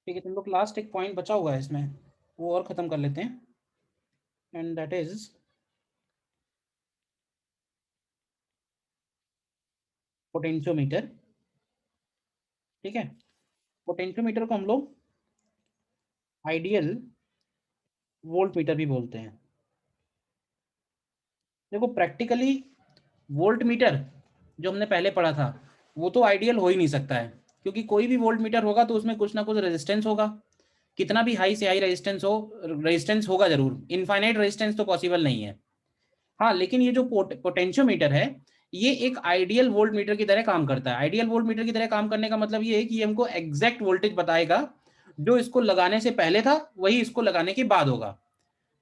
ठीक है, तुम लोग लास्ट एक पॉइंट बचा हुआ है इसमें, वो और खत्म कर लेते हैं, एंड दैट इज पोटेंशियोमीटर। ठीक है, पोटेंशियोमीटर को हम लोग आइडियल वोल्ट मीटर भी बोलते हैं। देखो प्रैक्टिकली वोल्ट मीटर जो हमने पहले पढ़ा था वो तो आइडियल हो ही नहीं सकता है, क्योंकि कोई भी वोल्ट मीटर होगा तो उसमें कुछ ना कुछ रेजिस्टेंस होगा। कितना भी हाई से हाई रेजिस्टेंस हो, रेजिस्टेंस होगा जरूर, इनफाइनाइट रेजिस्टेंस तो पॉसिबल नहीं है। हाँ, लेकिन ये जो पोटेंशियोमीटर है ये एक आइडियल वोल्ट मीटर की तरह काम करता है। आइडियल वोल्ट मीटर की तरह काम करने का मतलब ये है कि ये हमको एग्जैक्ट वोल्टेज बताएगा, जो इसको लगाने से पहले था वही इसको लगाने के बाद होगा।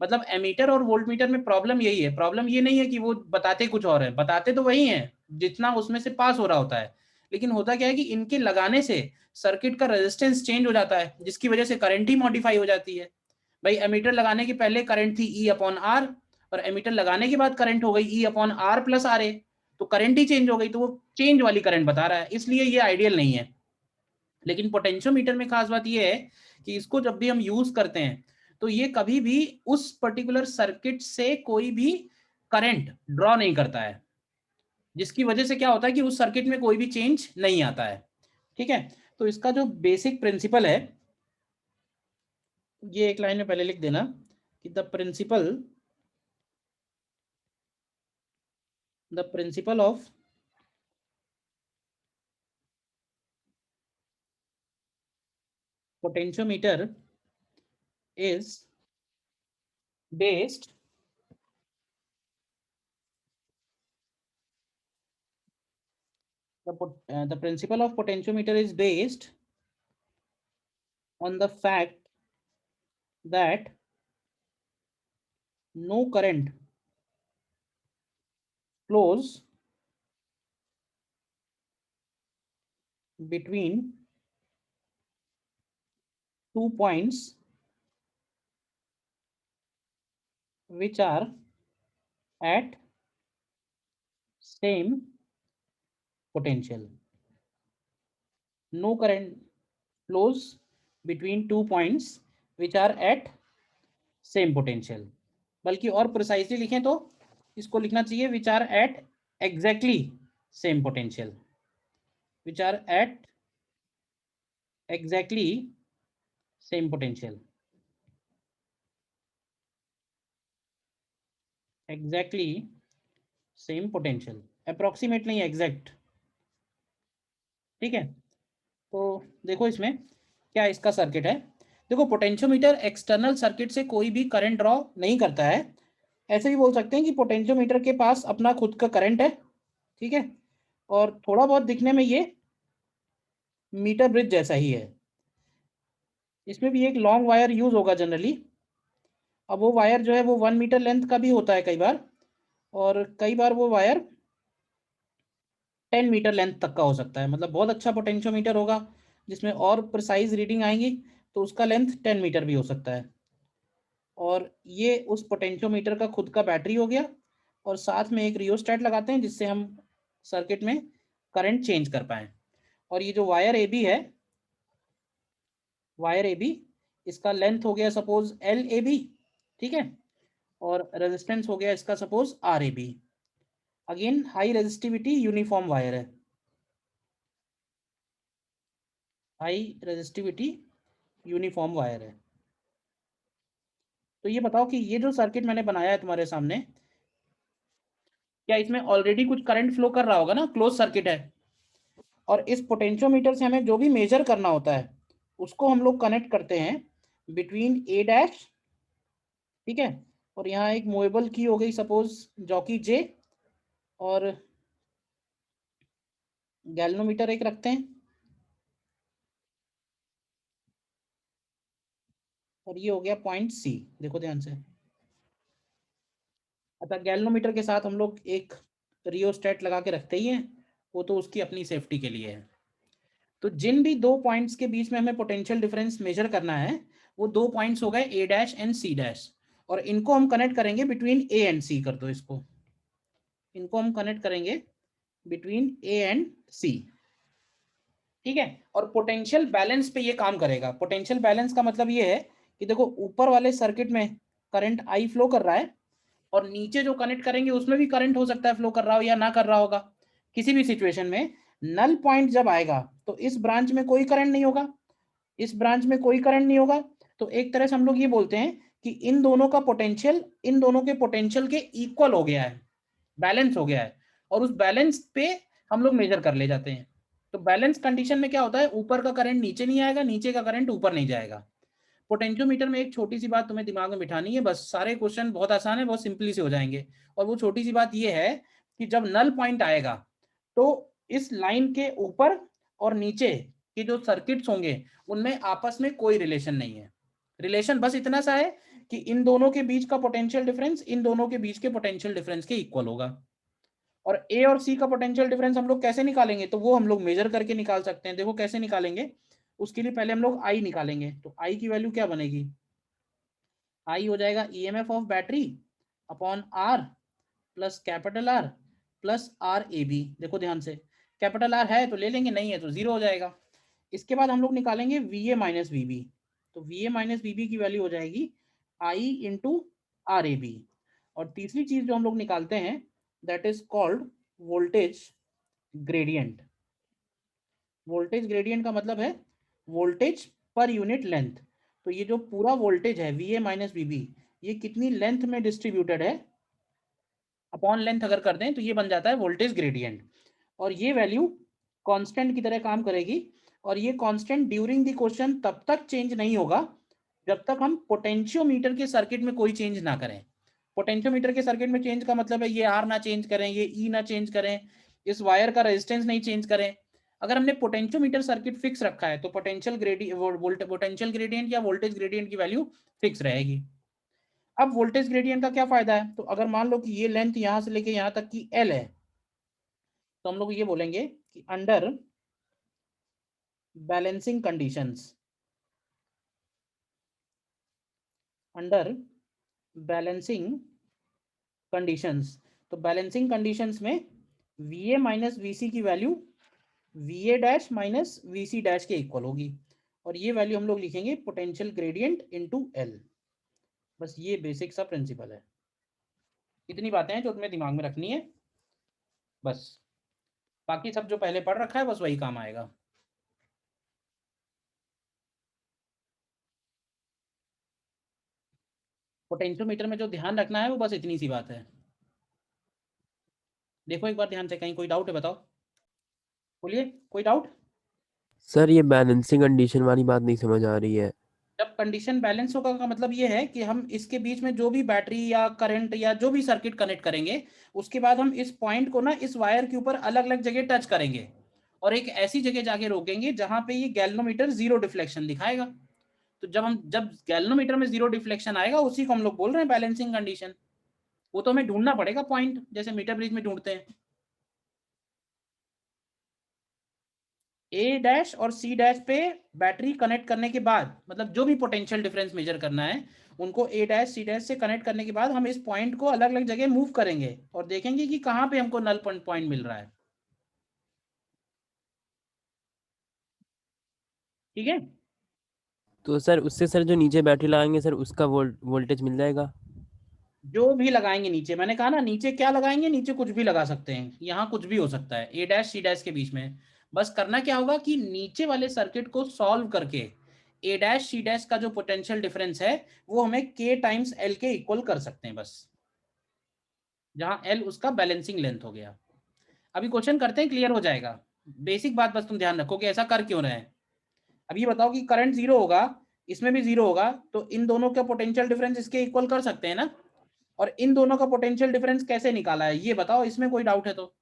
मतलब एमीटर और वोल्टमीटर में प्रॉब्लम यही है, प्रॉब्लम ये नहीं है कि वो बताते कुछ और है, बताते तो वही है जितना उसमें से पास हो रहा होता है, लेकिन होता क्या है कि इनके लगाने से सर्किट का रेजिस्टेंस चेंज हो जाता है, जिसकी वजह से करंट ही मॉडिफाई हो जाती है। भाई एमीटर लगाने के पहले करंट थी ई अपॉन आर, और एमीटर लगाने के बाद करंट हो गई E upon R plus R A, तो करंट ही चेंज हो गई, तो वो चेंज वाली करंट बता रहा है, इसलिए ये आइडियल नहीं है। लेकिन पोटेंशियोमीटर में खास बात यह है कि इसको जब भी हम यूज करते हैं तो ये कभी भी उस पर्टिकुलर सर्किट से कोई भी करंट ड्रॉ नहीं करता है, जिसकी वजह से क्या होता है कि उस सर्किट में कोई भी चेंज नहीं आता है। ठीक है, तो इसका जो बेसिक प्रिंसिपल है, ये एक लाइन में पहले लिख देना कि the principle of potentiometer is based the principle of potentiometer is based on the fact that no current flows between 2 points which are at same potential. No current flows between 2 points which are at same potential. बल्कि और precisely लिखें तो इसको लिखना चाहिए which are at exactly same potential, which are at exactly same potential, exactly same potential, approximate नहीं, exact. ठीक है, तो देखो इसमें क्या इसका सर्किट है। देखो पोटेंशियोमीटर एक्सटर्नल सर्किट से कोई भी करंट ड्रॉ नहीं करता है। ऐसे भी बोल सकते हैं कि पोटेंशियोमीटर के पास अपना खुद का करंट है। ठीक है, और थोड़ा बहुत दिखने में ये मीटर ब्रिज जैसा ही है। इसमें भी एक लॉन्ग वायर यूज होगा जनरली। अब वो वायर जो है वो 1 मीटर लेंथ का भी होता है कई बार, और कई बार वो वायर 10 मीटर लेंथ तक का हो सकता है। मतलब बहुत अच्छा पोटेंशियोमीटर होगा जिसमें और प्रिसाइज रीडिंग आएंगी तो उसका लेंथ 10 मीटर भी हो सकता है। और ये उस पोटेंशियोमीटर का खुद का बैटरी हो गया, और साथ में एक रियोस्टेट लगाते हैं जिससे हम सर्किट में करंट चेंज कर पाएँ। और ये जो वायर ए बी है, वायर ए बी, इसका लेंथ हो गया सपोज एल ए बी। ठीक है, और रेजिस्टेंस हो गया इसका suppose R A B. Again high resistivity uniform wire है, हाई रेजिस्टिविटी यूनिफॉर्म वायर है। तो ये बताओ कि ये जो सर्किट मैंने बनाया है तुम्हारे सामने, क्या इसमें ऑलरेडी कुछ करंट फ्लो कर रहा होगा ना, क्लोज सर्किट है। और इस पोटेंशियोमीटर से हमें जो भी मेजर करना होता है उसको हम लोग कनेक्ट करते हैं बिटवीन ए डैश। ठीक है, और यहाँ एक मूवेबल की हो गई सपोज जॉकी जे, और गैल्वनोमीटर एक रखते हैं, और ये हो गया पॉइंट सी। देखो ध्यान से। अच्छा, गैल्वनोमीटर के साथ हम लोग एक रियोस्टेट लगा के रखते ही हैं, वो तो उसकी अपनी सेफ्टी के लिए है। तो जिन भी दो पॉइंट्स के बीच में हमें पोटेंशियल डिफरेंस मेजर करना है वो दो पॉइंट्स हो गए ए डैश एंड सी डैश, और इनको हम कनेक्ट करेंगे बिटवीन ए एंड सी। कर दो इसको, इनको हम कनेक्ट करेंगे बिटवीन ए एंड सी। ठीक है। और पोटेंशियल बैलेंस पे ये काम करेगा। पोटेंशियल बैलेंस का मतलब ये है कि देखो ऊपर वाले सर्किट में करंट आई फ्लो कर रहा है और नीचे जो कनेक्ट करेंगे उसमें भी करंट हो सकता है फ्लो कर रहा हो या ना कर रहा होगा। किसी भी सिचुएशन में नल पॉइंट जब आएगा तो इस ब्रांच में कोई करंट नहीं होगा, इस ब्रांच में कोई करंट नहीं होगा। तो एक तरह से हम लोग ये बोलते हैं कि इन दोनों का पोटेंशियल इन दोनों के पोटेंशियल के इक्वल हो गया है, बैलेंस हो गया है। और उस बैलेंस पे हम लोग मेजर कर ले जाते हैं। तो बैलेंस कंडीशन में क्या होता है, ऊपर का करंट नीचे नहीं आएगा, नीचे का करंट ऊपर नहीं जाएगा। पोटेंशियोमीटर में एक छोटी सी बात तुम्हें दिमाग में बिठानी है, बस सारे क्वेश्चन बहुत आसान है, बहुत सिंपली से हो जाएंगे। और वो छोटी सी बात ये है कि जब नल पॉइंट आएगा तो इस लाइन के ऊपर और नीचे के जो सर्किट्स होंगे उनमें आपस में कोई रिलेशन नहीं है। रिलेशन बस इतना सा है कि इन दोनों के बीच का पोटेंशियल डिफरेंस इन दोनों के बीच के पोटेंशियल डिफरेंस के इक्वल होगा। और ए और सी का पोटेंशियल डिफरेंस हम लोग कैसे निकालेंगे, तो वो हम लोग मेजर करके निकाल सकते हैं। देखो कैसे निकालेंगे, उसके लिए पहले हम लोग आई निकालेंगे। तो आई की वैल्यू क्या बनेगी, आई हो जाएगा EMF of battery upon R plus capital R plus R A B. देखो ध्यान से, कैपिटल आर है तो ले लेंगे, नहीं है तो जीरो हो जाएगा। इसके बाद हम लोग निकालेंगे V A minus V B. तो V A minus V B की वैल्यू हो जाएगी I into R A B. और तीसरी चीज जो हम लोग निकालते हैं that is called voltage gradient. Voltage gradient का मतलब है वोल्टेज पर यूनिट लेंथ। तो ये जो पूरा वोल्टेज है V A minus V B, ये कितनी लेंथ में डिस्ट्रीब्यूटेड है अपॉन लेंथ अगर कर दें तो ये बन जाता है वोल्टेज ग्रेडियंट। और ये वैल्यू कांस्टेंट की तरह काम करेगी। और ये कांस्टेंट ड्यूरिंग द क्वेश्चन तब तक चेंज नहीं होगा जब तक हम पोटेंशियोमीटर के सर्किट में कोई चेंज ना करें। पोटेंशियोमीटर के सर्किट में चेंज का मतलब है ये आर ना चेंज करें, ये ई ना चेंज करें, इस वायर का रेजिस्टेंस नहीं चेंज करें। अगर हमने पोटेंशियोमीटर सर्किट फिक्स रखा है तो पोटेंशियल ग्रेडियंट या वोल्टेज ग्रेडियंट की वैल्यू फिक्स रहेगी। अब वोल्टेज ग्रेडियंट का क्या फायदा है, तो अगर मान लो कि ये लेंथ यहां से लेके यहां तक की एल है, तो हम लोग ये बोलेंगे कि under balancing conditions, under balancing conditions, तो बैलेंसिंग कंडीशंस में V A minus V C की value V A dash minus V C dash के इक्वल होगी। और ये वैल्यू हम लोग लिखेंगे पोटेंशियल ग्रेडियंट इनटू एल। बस ये बेसिक सा प्रिंसिपल है। इतनी बातें हैं जो तुम्हें दिमाग में रखनी है बस। बाकी सब जो पहले पढ़ रखा है बस वही काम आएगा। पोटेंशियोमीटर में जो ध्यान रखना है वो बस इतनी सी बात है। देखो एक बार ध्यान से, कहीं कोई डाउट है बताओ, बोलिए कोई डाउट। सर ये बैलेंसिंग कंडीशन वाली बात नहीं समझ आ रही है। जब कंडीशन बैलेंस होगा का मतलब ये है कि हम इसके बीच में जो भी बैटरी या करंट या जो भी सर्किट कनेक्ट करेंगे उसके बाद हम इस पॉइंट को ना इस वायर के ऊपर अलग अलग जगह टच करेंगे और एक ऐसी जगह जाके रोकेंगे जहां पे ये गैल्वेनोमीटर जीरो डिफ्लेक्शन दिखाएगा। तो जब गैल्वेनोमीटर में जीरो डिफ्लेक्शन आएगा उसी को हम लोग बोल रहे हैं बैलेंसिंग कंडीशन। वो तो हमें ढूंढना पड़ेगा पॉइंट, जैसे मीटर ब्रिज में ढूंढते हैं। ए डैश और सी डैश पे बैटरी कनेक्ट करने के बाद, मतलब जो भी पोटेंशियल डिफरेंस मेजर करना है उनको ए डैश सी डैश से कनेक्ट करने के बाद हम इस पॉइंट को अलग अलग जगह मूव करेंगे और देखेंगे कि कहाँ पे हमको नल पॉइंट मिल रहा है। ठीक है। तो सर उससे सर जो नीचे बैटरी लगाएंगे सर उसका वोल्टेज मिल जाएगा। जो भी लगाएंगे नीचे, मैंने कहा ना नीचे क्या लगाएंगे, नीचे कुछ भी लगा सकते हैं, यहाँ कुछ भी हो सकता है ए डैश सी डैश के बीच में। बस करना क्या होगा कि नीचे वाले सर्किट को सॉल्व करके ए डैश सी डैश का जो पोटेंशियल डिफरेंस है वो हमें के टाइम्स एल के इक्वल कर सकते हैं बस, जहां एल उसका बैलेंसिंग लेंथ हो गया। अभी क्वेश्चन करते हैं, क्लियर हो जाएगा। बेसिक बात बस तुम ध्यान रखो कि ऐसा कर क्यों रहे हैं। अब ये बताओ कि करंट जीरो होगा, इसमें भी जीरो होगा, तो इन दोनों का पोटेंशियल डिफरेंस इसके इक्वल कर सकते हैं ना। और इन दोनों का पोटेंशियल डिफरेंस कैसे निकाला है ये बताओ, इसमें कोई डाउट है तो।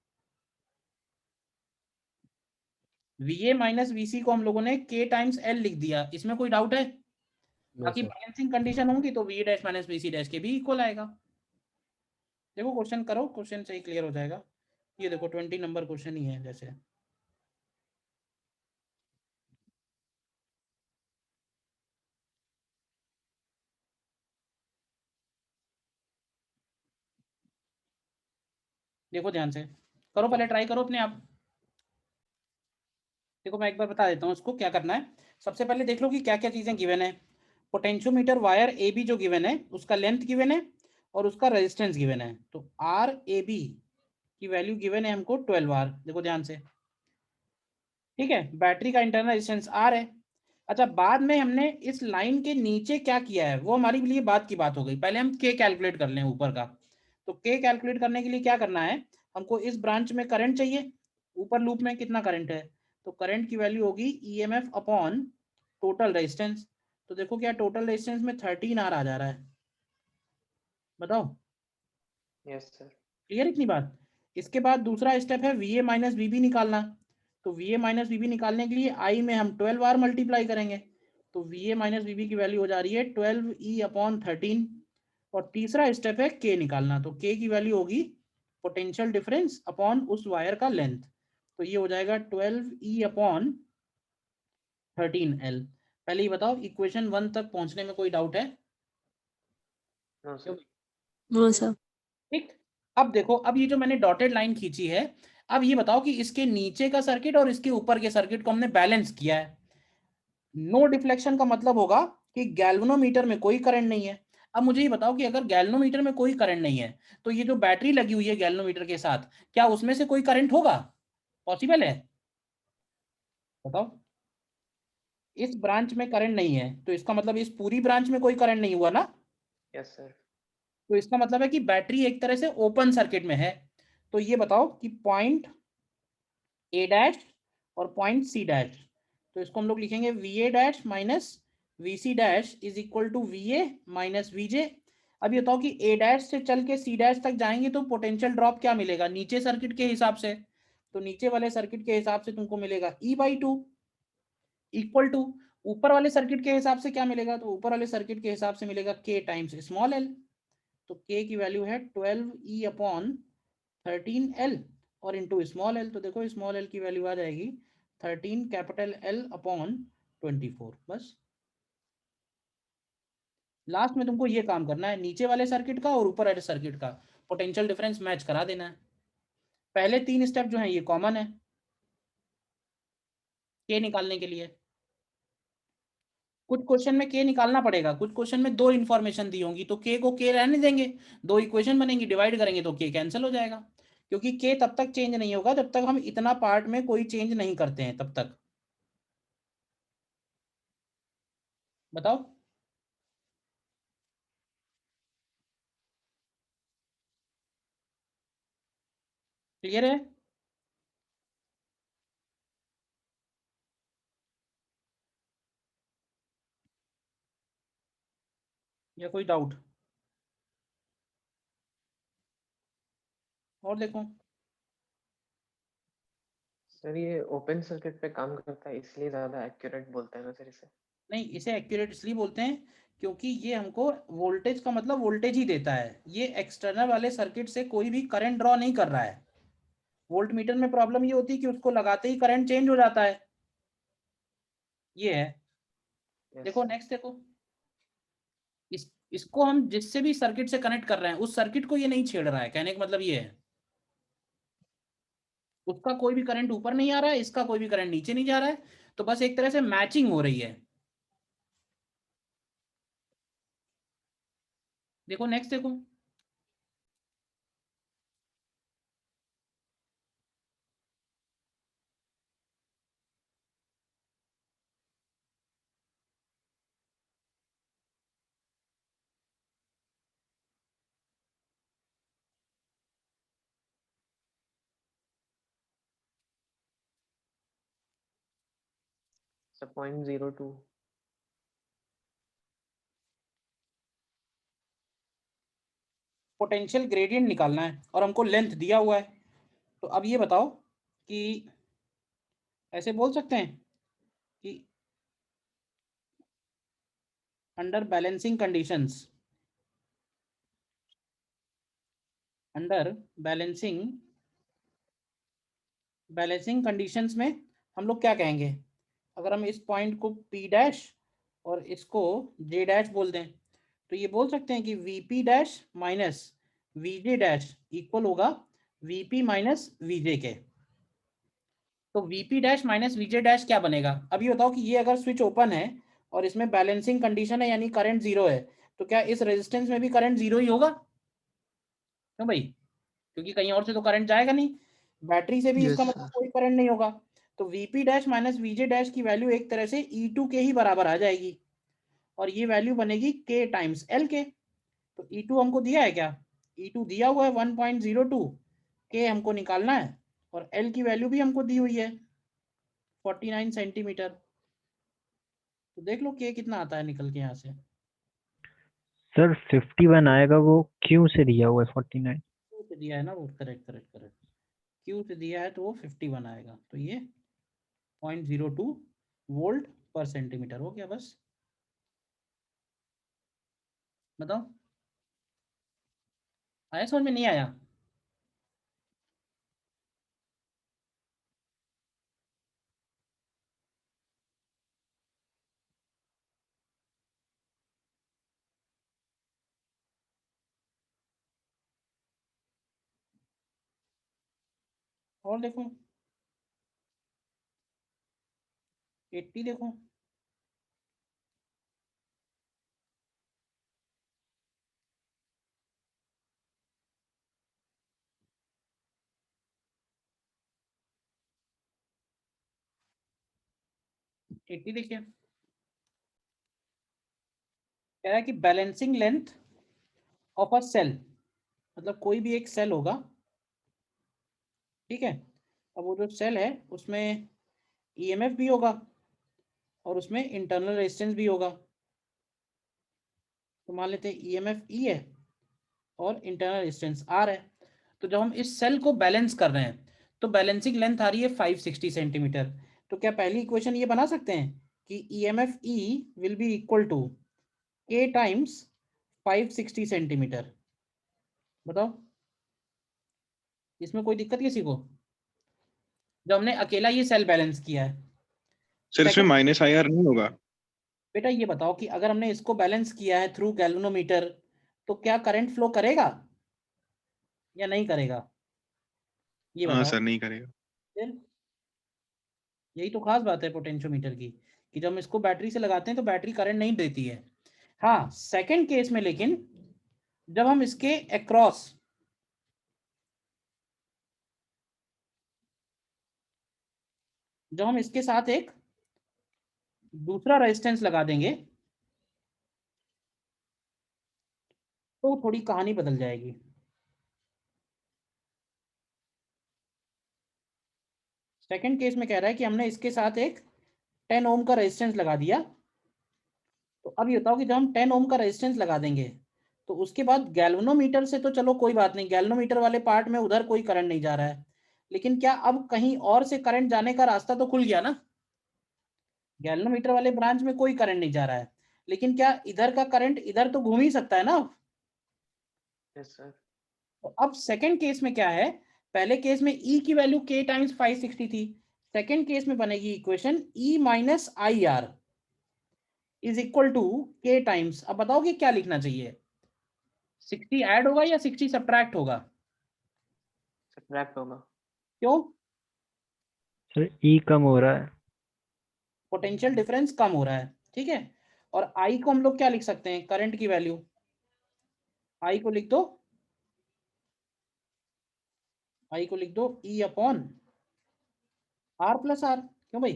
वी ए माइनस वी सी को हम लोगों ने के टाइम्स एल लिख दिया, इसमें कोई डाउट है। नो बाकी सर। बैलेंसिंग कंडीशन होंगी तो V dash minus V C dash के भी इक्वल आएगा। देखो क्वेश्चन करो, क्वेश्चन से ही क्लियर हो जाएगा। ये देखो 20 नंबर क्वेश्चन ही है जैसे। देखो ध्यान से करो, पहले ट्राई करो अपने आप। देखो मैं एक बार बता देता हूँ उसको क्या करना है। सबसे पहले देख लो कि क्या क्या चीजें गिवन है। पोटेंशियोमीटर वायर ए बी जो गिवन है उसका लेंथ गिवन है और उसका रेजिस्टेंस गिवन है। तो आर ए बी की वैल्यू गिवन है हमको 12 आर, देखो ध्यान से, ठीक है। बैटरी का इंटरनल रेजिस्टेंस आर है। अच्छा, बाद में हमने इस लाइन के नीचे क्या किया है वो हमारे लिए बात की बात हो गई। पहले हम के कैलकुलेट कर लें ऊपर का। तो के कैलकुलेट करने के लिए क्या करना है, हमको इस ब्रांच में करंट चाहिए, ऊपर लूप में कितना करंट है। तो करंट की वैल्यू होगी ईएमएफ अपॉन टोटल रेजिस्टेंस। तो देखो क्या टोटल रेजिस्टेंस में 13 आर आ जा रहा है, बताओ। Yes sir. क्लियर इतनी बात। इसके बाद दूसरा स्टेप है V A minus V B निकालना। तो V A minus V B निकालने के लिए आई में हम 12 आर मल्टीप्लाई करेंगे। तो V A minus V B की वैल्यू हो जा रही है 12 E/13। और तीसरा स्टेप है के निकालना। तो के की वैल्यू होगी पोटेंशियल डिफरेंस अपॉन उस वायर का लेंथ। तो ये हो जाएगा 12E/13L। पहले ये बताओ इक्वेशन 1 तक पहुंचने में कोई डाउट है? No sir. No sir. ठीक। अब देखो, अब ये जो मैंने डॉटेड लाइन खींची है, अब ये बताओ कि इसके नीचे का सर्किट और इसके ऊपर के सर्किट को हमने बैलेंस किया है। नो डिफ्लेक्शन का मतलब होगा कि गैल्वेनोमीटर में कोई करंट नहीं है। अब मुझे ये बताओ कि अगर गैल्वेनोमीटर में कोई करंट नहीं है तो ये जो बैटरी लगी हुई है गैल्वेनोमीटर के साथ, क्या उसमें से कोई करंट होगा? पॉसिबल है? बताओ। इस ब्रांच में करंट नहीं है तो इसका मतलब इस पूरी ब्रांच में कोई करंट नहीं हुआ ना। Yes sir. तो इसका मतलब है कि बैटरी एक तरह से ओपन सर्किट में है। तो ये बताओ कि पॉइंट ए डैश और पॉइंट सी डैश, तो इसको हम लोग लिखेंगे V A dash minus V C dash is equal to V A minus V J. अब ये बताओ कि ए डैश से चल के सी डैश तक जाएंगे तो पोटेंशियल ड्रॉप क्या मिलेगा नीचे सर्किट के हिसाब से। तो नीचे वाले सर्किट के हिसाब से तुमको मिलेगा E/2 इक्वल टू ऊपर वाले सर्किट के हिसाब से क्या मिलेगा। तो ऊपर वाले सर्किट के हिसाब से मिलेगा के टाइम्स स्मॉल एल। तो के की वैल्यू है 12E/13L और इंटू स्मॉल एल। तो देखो स्मॉल एल की वैल्यू आ जाएगी 13 कैपिटल L/24। बस लास्ट में तुमको ये काम करना है, नीचे वाले सर्किट का और ऊपर वाले सर्किट का पोटेंशियल डिफरेंस मैच करा देना है। पहले 3 स्टेप जो है ये कॉमन है के निकालने के लिए। कुछ क्वेश्चन में के निकालना पड़ेगा, कुछ क्वेश्चन में 2 इंफॉर्मेशन दी होंगी तो के को के रहने देंगे, 2 इक्वेशन बनेंगी, डिवाइड करेंगे तो के कैंसिल हो जाएगा। क्योंकि के तब तक चेंज नहीं होगा जब तक हम इतना पार्ट में कोई चेंज नहीं करते हैं तब तक। बताओ। क्लियर है? या कोई डाउट और देखो। सर ये ओपन सर्किट पे काम करता है इसलिए ज्यादा एक्यूरेट बोलते हैं ना सर इसे। नहीं, इसे एक्यूरेट इसलिए बोलते हैं क्योंकि ये हमको वोल्टेज का मतलब वोल्टेज ही देता है। ये एक्सटर्नल वाले सर्किट से कोई भी करंट ड्रॉ नहीं कर रहा है। वोल्ट मीटर में प्रॉब्लम ये होती है कि उसको लगाते ही करंट चेंज हो जाता है। ये है। यस देखो सर। नेक्स्ट देखो, इसको हम जिससे भी सर्किट से कनेक्ट कर रहे हैं उस सर्किट को ये नहीं छेड़ रहा है, कहने का मतलब ये है। उसका कोई भी करंट ऊपर नहीं आ रहा है, इसका कोई भी करंट नीचे नहीं जा रहा है। तो बस एक तरह से मैचिंग हो रही है। देखो नेक्स्ट देखो, सर 0.02। पोटेंशियल ग्रेडियंट निकालना है और हमको लेंथ दिया हुआ है। तो अब ये बताओ कि ऐसे बोल सकते हैं कि under balancing conditions, under balancing conditions में हम लोग क्या कहेंगे। अगर हम इस पॉइंट को P डैश और इसको J डैश बोल दें तो ये बोल सकते हैं कि VP dash minus VJ dash equal होगा VP माइनस VJ के। तो वीपी डैश माइनस वीजे डैश क्या बनेगा? अभी बताओ कि ये अगर स्विच ओपन है और इसमें बैलेंसिंग कंडीशन है यानी करंट जीरो है, तो क्या इस रेजिस्टेंस में भी करंट जीरो ही होगा? क्यों भाई? क्योंकि कहीं और से तो करंट जाएगा नहीं, बैटरी से भी यस इसका मतलब सर। कोई करंट नहीं होगा। तो वीपी डैश माइनस वीजे डैश की वैल्यू एक तरह से E2 के ही बराबर आ जाएगी, और ये वैल्यू बनेगी K टाइम्स L के। तो E2 हमको दिया है क्या? E2 दिया हुआ है 1.02, K हमको निकालना है, और L की वैल्यू भी हमको दी हुई है 49 सेंटीमीटर। तो देख लो K कितना आता है निकल के यहाँ से। सर 51 आएगा, वो क्यों से दिया हुआ है 49। Q से दिया है ना वो, करेक्ट करेक्ट करेक्ट, Q से दिया है तो वो 51 आएगा, तो ये 0.02 वोल्ट पर सेंटीमीटर हो गया। बस बताओ, आया समझ में? नहीं आया? और देखो 80 देखो, एट्टी देखिए, कह रहा है कि balancing length of a cell, मतलब कोई भी एक सेल होगा, ठीक है। अब वो जो सेल है उसमें ईएमएफ भी होगा और उसमें इंटरनल रेजिस्टेंस भी होगा। तो मान लेते हैं ईएमएफ ई है और इंटरनल रेजिस्टेंस आर है। तो जब हम इस सेल को बैलेंस कर रहे हैं तो बैलेंसिंग लेंथ आ रही है 560 सेंटीमीटर। तो क्या पहली इक्वेशन ये बना सकते हैं कि EMF E will be equal to K times 560 centimetre? बताओ, इसमें कोई दिक्कत किसी को? जब हमने अकेला ये सेल बैलेंस किया है। सर इसमें सेकंड, माइनस आई आर नहीं होगा? बेटा ये बताओ कि अगर हमने इसको बैलेंस किया है थ्रू गैल्वेनोमीटर, तो क्या करंट फ्लो करेगा या नहीं करेगा? ये हाँ बताओ सर, नहीं करेगा। फिर। यही तो खास बात है पोटेंशियोमीटर की, कि जब हम इसको बैटरी से लगाते हैं तो बैटरी करंट नहीं देती है। हाँ, सेकंड केस में लेकिन जब हम इसके अक्रॉस जब हम इसके साथ एक दूसरा रेजिस्टेंस लगा देंगे तो थोड़ी कहानी बदल जाएगी। सेकंड केस में कह रहा है कि हमने इसके साथ एक 10 ओम का रेजिस्टेंस लगा दिया। तो अब ये बताओ कि जब हम 10 ओम का रेजिस्टेंस लगा देंगे तो उसके बाद गैल्वेनोमीटर से तो चलो कोई बात नहीं, गैल्वेनोमीटर वाले पार्ट में उधर कोई करंट नहीं जा रहा है, लेकिन क्या अब कहीं और से करंट जाने का रास्ता तो खुल गया ना? गैल्वेनोमीटर वाले ब्रांच में कोई करंट नहीं जा रहा है, लेकिन क्या इधर का करंट इधर तो घूम ही सकता है ना? Yes sir. तो अब सेकंड केस में क्या है, पहले केस में E की वैल्यू K टाइम्स 560 थी, सेकंड केस में बनेगी equation E minus I R is equal to K times. अब बताओ कि क्या लिखना चाहिए, 60 ऐड होगा या 60 सब्ट्रैक्ट होगा? सब्ट्रैक्ट होगा। क्यों? सर ई कम हो रहा है। पोटेंशियल डिफरेंस कम हो रहा है, ठीक है। और I को हम लोग क्या लिख सकते हैं, करंट की वैल्यू। I को लिख दो, I को लिख दो E upon R plus R. क्यों भाई?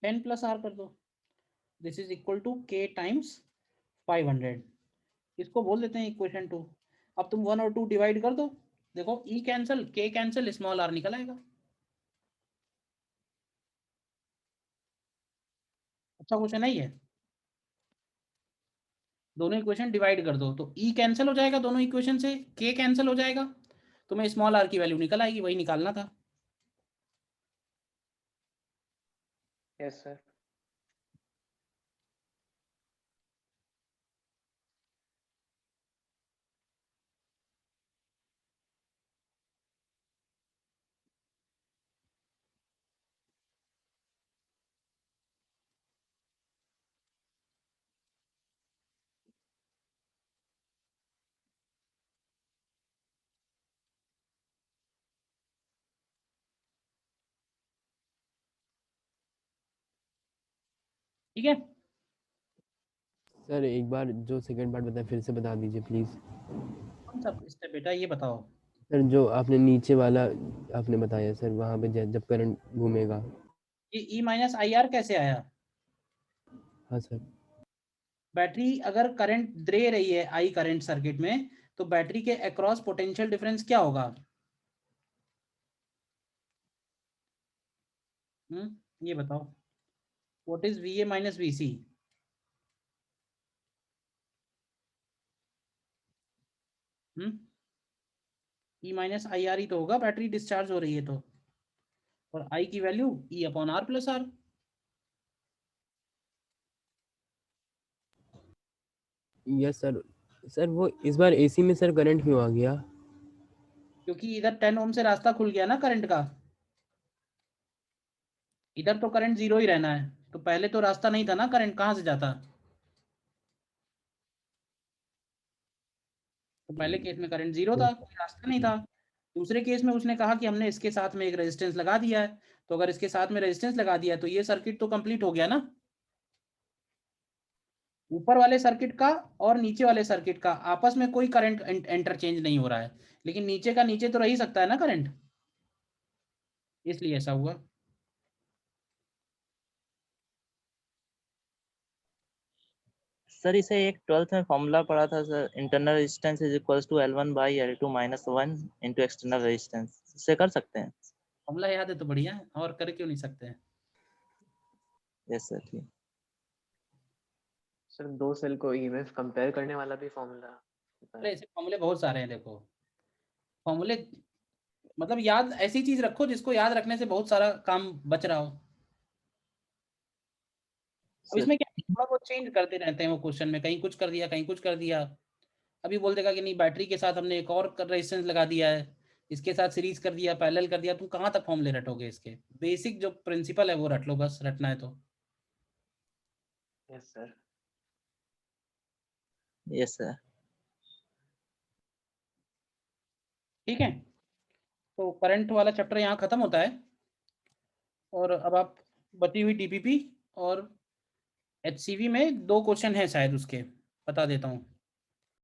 10 प्लस आर कर दो, this is equal to K times 500। इसको बोल देते हैं इक्वेशन 2। अब तुम 1 और 2 डिवाइड कर दो, देखो E cancel, K cancel, small r निकल आएगा। अच्छा क्वेश्चन है ये। दोनों इक्वेशन डिवाइड कर दो तो E कैंसिल हो जाएगा दोनों इक्वेशन से, K कैंसिल हो जाएगा, तुम्हें स्मॉल r की वैल्यू निकल आएगी, वही निकालना था। Yes sir. ठीक है। सर एक बार जो सेकंड पार्ट बताया फिर से बता दीजिए प्लीज। कौन सा स्टेप बेटा, ये बताओ। सर जो आपने नीचे वाला आपने बताया सर, वहाँ पे जब करंट घूमेगा। ये E माइनस आई आर कैसे आया? हाँ सर। बैटरी अगर करंट दे रही है आई करंट सर्किट में, तो बैटरी के अक्रॉस पोटेंशियल डिफरेंस क्या होगा? ये बताओ, what is V A minus V C? E minus I R ही तो होगा, बैटरी डिस्चार्ज हो रही है तो। और आई की value E upon R plus R. Yes sir. Sir वो इस बार एसी में सर करंट क्यों आ गया? क्योंकि इधर 10 ओम से रास्ता खुल गया ना करंट का, इधर तो करंट 0 ही रहना है, तो पहले तो रास्ता नहीं था ना, करंट कहाँ से जाता? तो पहले केस में करंट 0 था, कोई रास्ता नहीं था। दूसरे केस में उसने कहा कि हमने इसके साथ में एक रेजिस्टेंस लगा दिया है, तो अगर इसके साथ में रेजिस्टेंस लगा दिया तो ये सर्किट तो कंप्लीट हो गया ना। ऊपर वाले सर्किट का और नीचे वाले सर्किट का आपस में कोई करंट इंटरचेंज नहीं हो रहा है, लेकिन नीचे का नीचे तो रह ही सकता है ना करंट, इसलिए ऐसा हुआ। सर इसे एक 12th में फॉर्मूला पढ़ा था sir, internal resistance is equals to L1 by L2 minus 1 into external resistance. इसे कर सकते हैं? फॉर्मूला याद है तो बढ़िया है, और कर क्यों नहीं सकते हैं? यस सर ठीक। सर 2 सेल को ईएमएफ कंपेयर करने वाला भी फॉर्मूला। अरे ऐसे फॉर्मूले बहुत सारे हैं, देखो फॉर्मूले मतलब याद, ऐसी चीज रखो जिसको याद रखने से बहुत सारा काम बच रहा हो। अब इसमें क्या थोड़ा बहुत चेंज करते रहते हैं वो क्वेश्चन में, कहीं कुछ कर दिया कहीं कुछ कर दिया। अभी बोल देगा कि नहीं बैटरी के साथ हमने एक और रेजिस्टेंस लगा दिया है, इसके साथ सीरीज कर दिया, पैरेलल कर दिया, तुम कहाँ तक फॉर्मूले रटोगे? इसके बेसिक जो प्रिंसिपल है वो रट लो, बस रटना है तो। Yes sir. Yes sir. ठीक है, तो करंट वाला चैप्टर यहाँ खत्म होता है, और अब आप बची हुई डीपीपी और एचसीवी में 2 क्वेश्चन है शायद उसके, बता देता हूँ।